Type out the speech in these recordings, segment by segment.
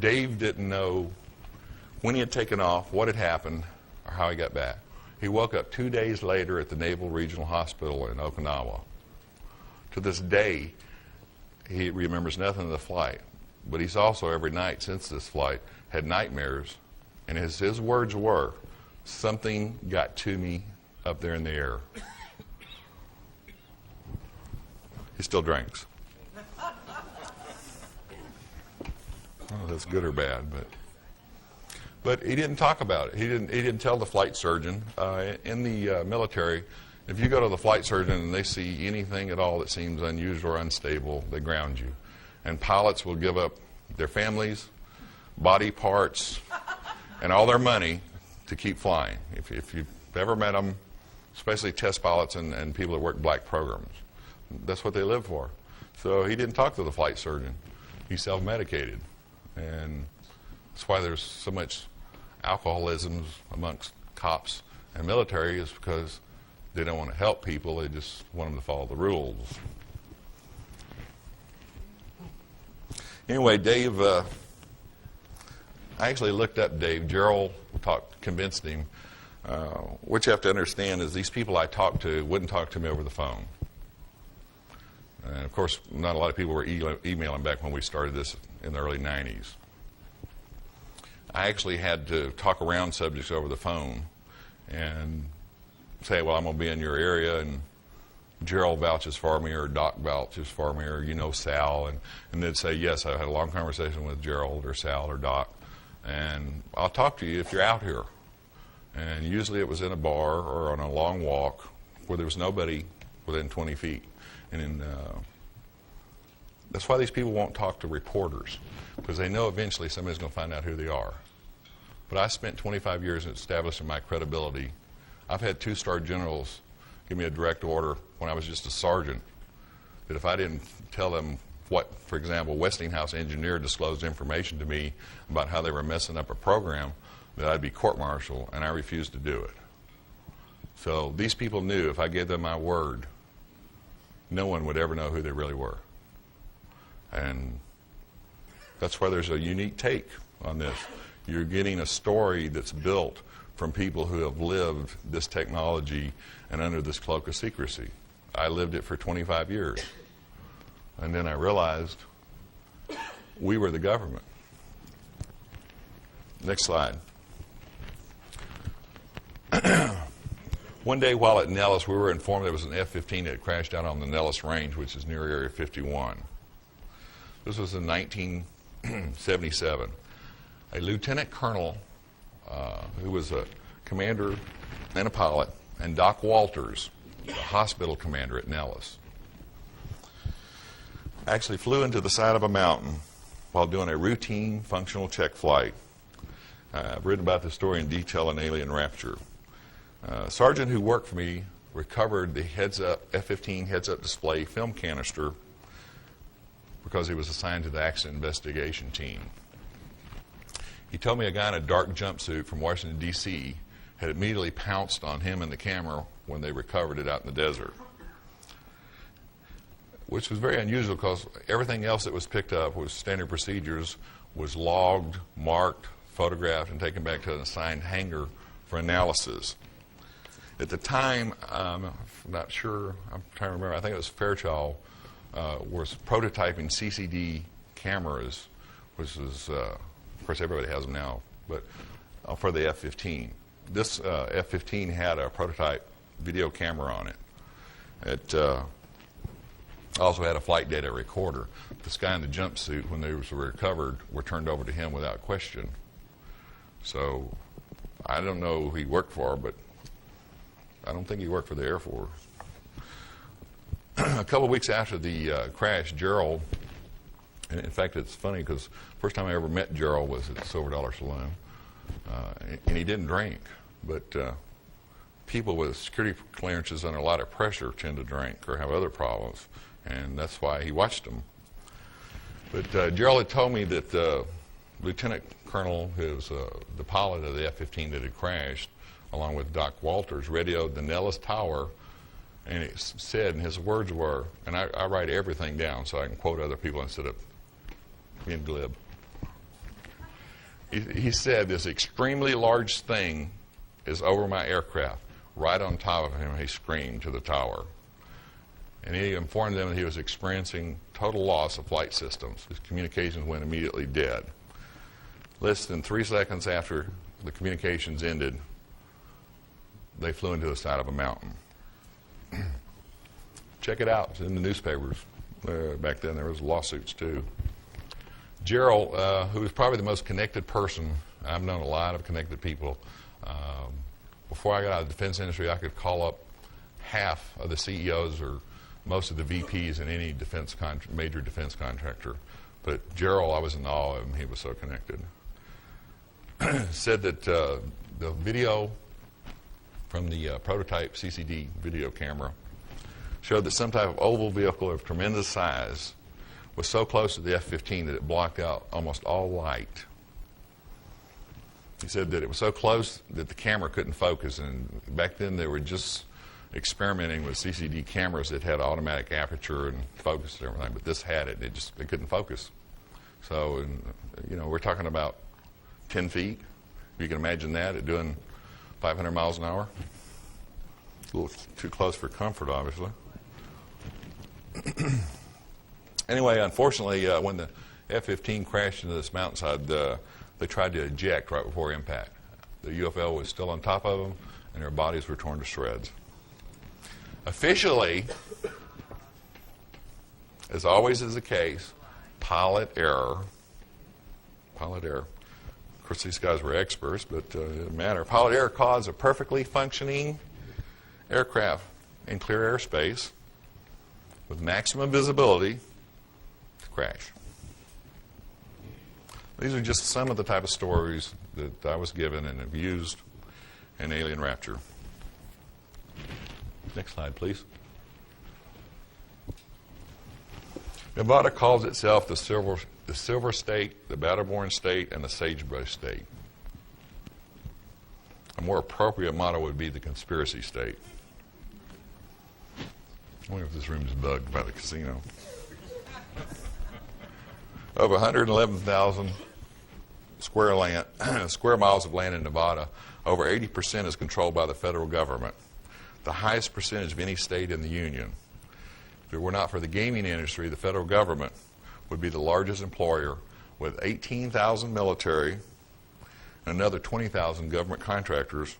Dave didn't know when he had taken off, what had happened, or how he got back. He woke up 2 days later at the Naval Regional Hospital in Okinawa. To this day, he remembers nothing of the flight, but he's also every night since this flight had nightmares, and his words were, "Something got to me up there in the air." He still drinks. Oh, that's good or bad, but he didn't talk about it. He didn't tell the flight surgeon. In the military, if you go to the flight surgeon and they see anything at all that seems unusual or unstable, they ground you. And pilots will give up their families, body parts, and all their money to keep flying. If you've ever met them, especially test pilots and people that work black programs, that's what they live for. So he didn't talk to the flight surgeon. He self-medicated. And that's why there's so much alcoholism amongst cops and military, is because they don't want to help people. They just want them to follow the rules. Anyway, Dave, I actually looked up Dave. Gerald convinced him. What you have to understand is these people I talked to wouldn't talk to me over the phone. And of course, not a lot of people were emailing back when we started this in the early 90s. I actually had to talk around subjects over the phone and say, well, I'm going to be in your area, and Gerald vouches for me, or Doc vouches for me, or you know Sal, and they'd say, yes, I had a long conversation with Gerald or Sal or Doc, and I'll talk to you if you're out here. And usually it was in a bar or on a long walk where there was nobody within 20 feet. And that's why these people won't talk to reporters, because they know eventually somebody's going to find out who they are. But I spent 25 years in establishing my credibility. I've had 2-star generals give me a direct order when I was just a sergeant, that if I didn't tell them what, for example, Westinghouse engineer disclosed information to me about how they were messing up a program, that I'd be court-martialed, and I refused to do it. So these people knew if I gave them my word, no one would ever know who they really were. And that's why there's a unique take on this. You're getting a story that's built from people who have lived this technology and under this cloak of secrecy. I lived it for 25 years. And then I realized we were the government. Next slide. One day while at Nellis, we were informed there was an F-15 that had crashed out on the Nellis Range, which is near Area 51. This was in 1977. A lieutenant colonel, who was a commander and a pilot, and Doc Walters, the hospital commander at Nellis, actually flew into the side of a mountain while doing a routine functional check flight. I've written about this story in detail in Alien Rapture. A sergeant who worked for me recovered the F-15 heads-up display film canister because he was assigned to the accident investigation team. He told me a guy in a dark jumpsuit from Washington, D.C. had immediately pounced on him and the camera when they recovered it out in the desert, which was very unusual because everything else that was picked up was standard procedures, was logged, marked, photographed, and taken back to an assigned hangar for analysis. At the time, I'm not sure, I'm trying to remember, I think it was Fairchild, was prototyping CCD cameras, which is, of course everybody has them now, but for the F-15. This F-15 had a prototype video camera on it. It also had a flight data recorder. This guy in the jumpsuit, when they were recovered, were turned over to him without question. So I don't know who he worked for, but I don't think he worked for the Air Force. A couple of weeks after the crash, Gerald, and in fact it's funny because the first time I ever met Gerald was at the Silver Dollar Saloon, and he didn't drink, but people with security clearances under a lot of pressure tend to drink or have other problems, and that's why he watched them. But Gerald had told me that Lieutenant Colonel, who was the pilot of the F-15 that had crashed, along with Doc Walters, radioed the Nellis Tower, and it said, and his words were, and I write everything down so I can quote other people instead of being glib. he said this extremely large thing is over my aircraft. Right on top of him, he screamed to the tower. And he informed them that he was experiencing total loss of flight systems. His communications went immediately dead. Less than 3 seconds after the communications ended, they flew into the side of a mountain. Check it out. It's in the newspapers. Back then there was lawsuits too. Gerald, who was probably the most connected person, I've known a lot of connected people. Before I got out of the defense industry, I could call up half of the CEOs or most of the VPs in any major defense contractor. But Gerald, I was in awe of him. He was so connected. Said that the video from the prototype CCD video camera showed that some type of oval vehicle of tremendous size was so close to the F-15 that it blocked out almost all light. He said that it was so close that the camera couldn't focus, and back then they were just experimenting with CCD cameras that had automatic aperture and focus and everything, but this had it. It couldn't focus. So, we're talking about 10 feet. You can imagine that at doing 500 miles an hour. A little too close for comfort, obviously. Anyway, unfortunately, when the F-15 crashed into this mountainside, they tried to eject right before impact. The UFO was still on top of them, and their bodies were torn to shreds. Officially, as always is the case, pilot error. Pilot error. Of course, these guys were experts, but it didn't matter. Pilot error caused a perfectly functioning aircraft in clear airspace with maximum visibility to crash. These are just some of the type of stories that I was given and have used in Alien Rapture. Next slide, please. Nevada calls itself the Silver State, the Battleborn State, and the Sagebrush State. A more appropriate motto would be the Conspiracy State. I wonder if this room's bugged by the casino. Of 111,000 square miles of land in Nevada, over 80% is controlled by the federal government, the highest percentage of any state in the union. If it were not for the gaming industry, the federal government would be the largest employer with 18,000 military and another 20,000 government contractors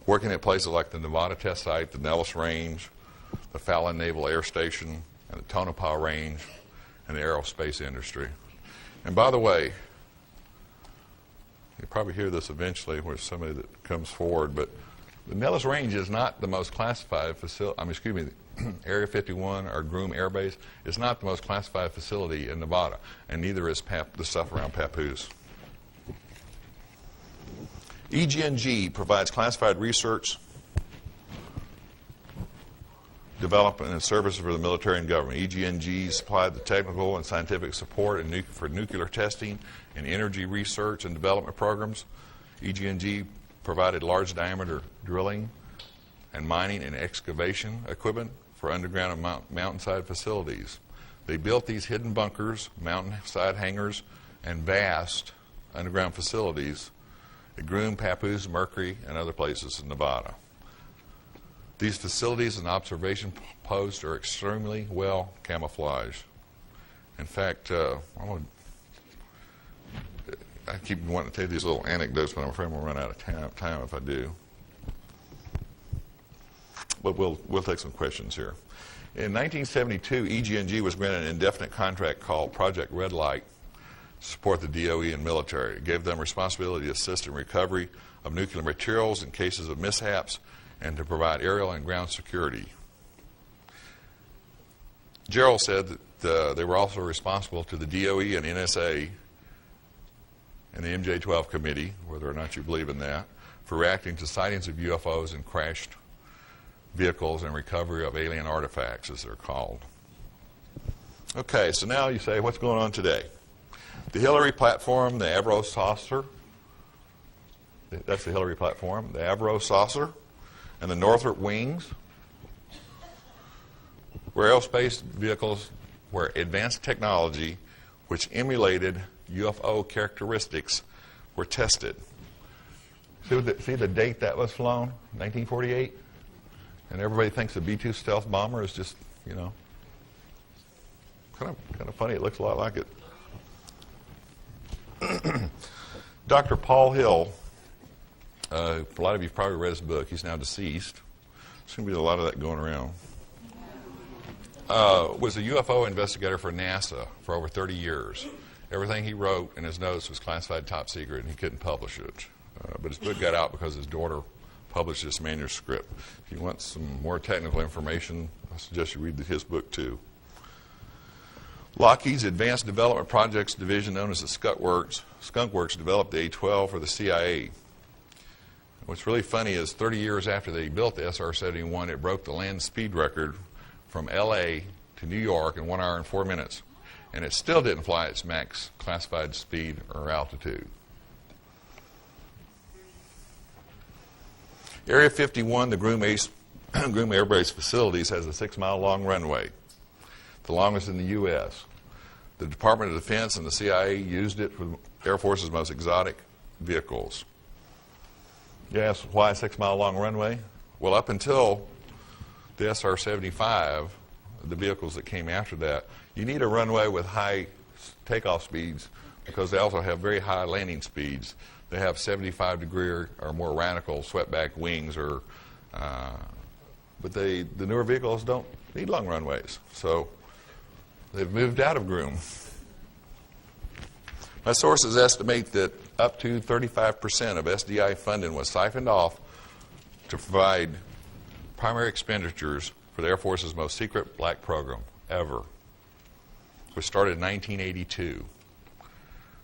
working at places like the Nevada Test Site, the Nellis Range, the Fallon Naval Air Station, and the Tonopah Range, and the aerospace industry. And by the way, you'll probably hear this eventually where somebody that comes forward, but the Nellis Range is not the most classified facility. Area 51 or Groom Air Base is not the most classified facility in Nevada, and neither is the stuff around Papoose. EG&G provides classified research, development, and services for the military and government. EG&G supplied the technical and scientific support for nuclear testing and energy research and development programs. EG&G provided large diameter drilling and mining and excavation equipment for underground and mountainside facilities. They built these hidden bunkers, mountainside hangars, and vast underground facilities at Groom, Papoose, Mercury, and other places in Nevada. These facilities and observation posts are extremely well camouflaged. In fact, I keep wanting to tell you these little anecdotes, but I'm afraid we'll run out of time if I do. But we'll take some questions here. In 1972, EG&G was granted an indefinite contract called Project Red Light to support the DOE and military. It gave them responsibility to assist in recovery of nuclear materials in cases of mishaps and to provide aerial and ground security. Gerald said that they were also responsible to the DOE and NSA and the MJ-12 committee, whether or not you believe in that, for reacting to sightings of UFOs and crashed vehicles and recovery of alien artifacts, as they're called. Okay, so now you say, what's going on today? The Hillary platform, the Avro saucer, that's the Hillary platform, the Avro saucer, and the Northrop wings were aerospace vehicles where advanced technology, which emulated UFO characteristics, were tested. See the date that was flown? 1948? And everybody thinks the B-2 stealth bomber is just, you know, kind of funny. It looks a lot like it. Dr. Paul Hill, a lot of you probably read his book. He's now deceased. There's going to be a lot of that going around. Was a UFO investigator for NASA for over 30 years. Everything he wrote in his notes was classified top secret, and he couldn't publish it. But his book got out because his daughter published this manuscript. If you want some more technical information, I suggest you read his book too. Lockheed's Advanced Development Projects Division, known as the Skunk Works, developed the A-12 for the CIA. What's really funny is 30 years after they built the SR-71, it broke the land speed record from L.A. to New York in 1 hour and 4 minutes. And it still didn't fly its max classified speed or altitude. Area 51, the Groom Air Base facilities, has a 6-mile-long runway, the longest in the U.S. The Department of Defense and the CIA used it for the Air Force's most exotic vehicles. You ask why a 6-mile-long runway? Well, up until the SR-75, the vehicles that came after that, you need a runway with high takeoff speeds because they also have very high landing speeds. They have 75-degree or more radical swept-back wings, but the newer vehicles don't need long runways. So they've moved out of Groom. My sources estimate that up to 35% of SDI funding was siphoned off to provide primary expenditures for the Air Force's most secret black program ever, which started in 1982.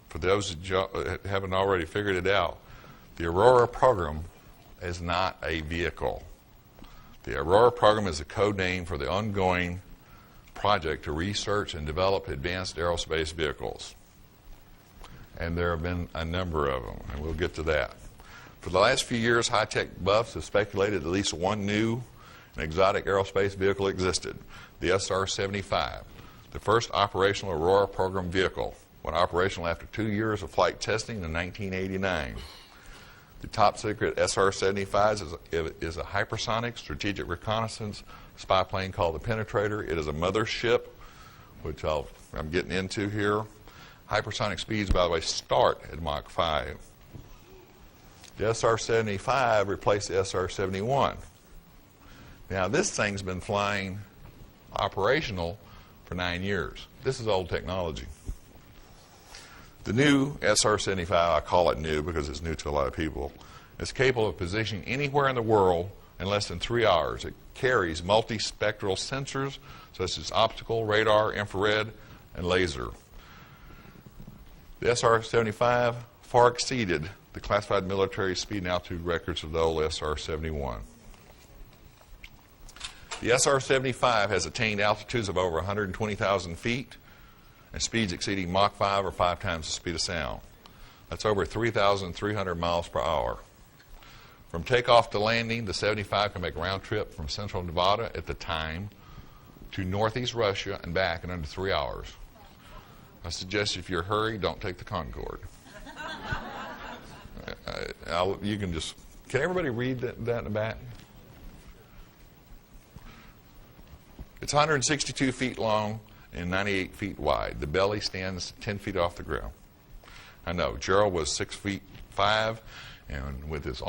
For those that haven't already figured it out, the Aurora program is not a vehicle. The Aurora program is a code name for the ongoing project to research and develop advanced aerospace vehicles. And there have been a number of them, and we'll get to that. For the last few years, high-tech buffs have speculated at least one new and exotic aerospace vehicle existed, the SR-75, the first operational Aurora program vehicle, went operational after 2 years of flight testing in 1989. The top-secret SR-75 is a hypersonic strategic reconnaissance spy plane called the Penetrator. It is a mothership, which I'm getting into here. Hypersonic speeds, by the way, start at Mach 5. The SR-75 replaced the SR-71. Now, this thing's been flying operational for 9 years. This is old technology. The new SR-75, I call it new because it's new to a lot of people, is capable of positioning anywhere in the world in less than 3 hours. It carries multispectral sensors such as optical, radar, infrared, and laser. The SR-75 far exceeded the classified military speed and altitude records of the old SR-71. The SR-75 has attained altitudes of over 120,000 feet and speeds exceeding Mach 5 or 5 times the speed of sound. That's over 3,300 miles per hour. From takeoff to landing, the 75 can make a round trip from central Nevada at the time to northeast Russia and back in under 3 hours. I suggest if you're in a hurry, don't take the Concorde. You can everybody read that in the back? It's 162 feet long and 98 feet wide. The belly stands 10 feet off the ground. I know, Gerald was 6'5", and with his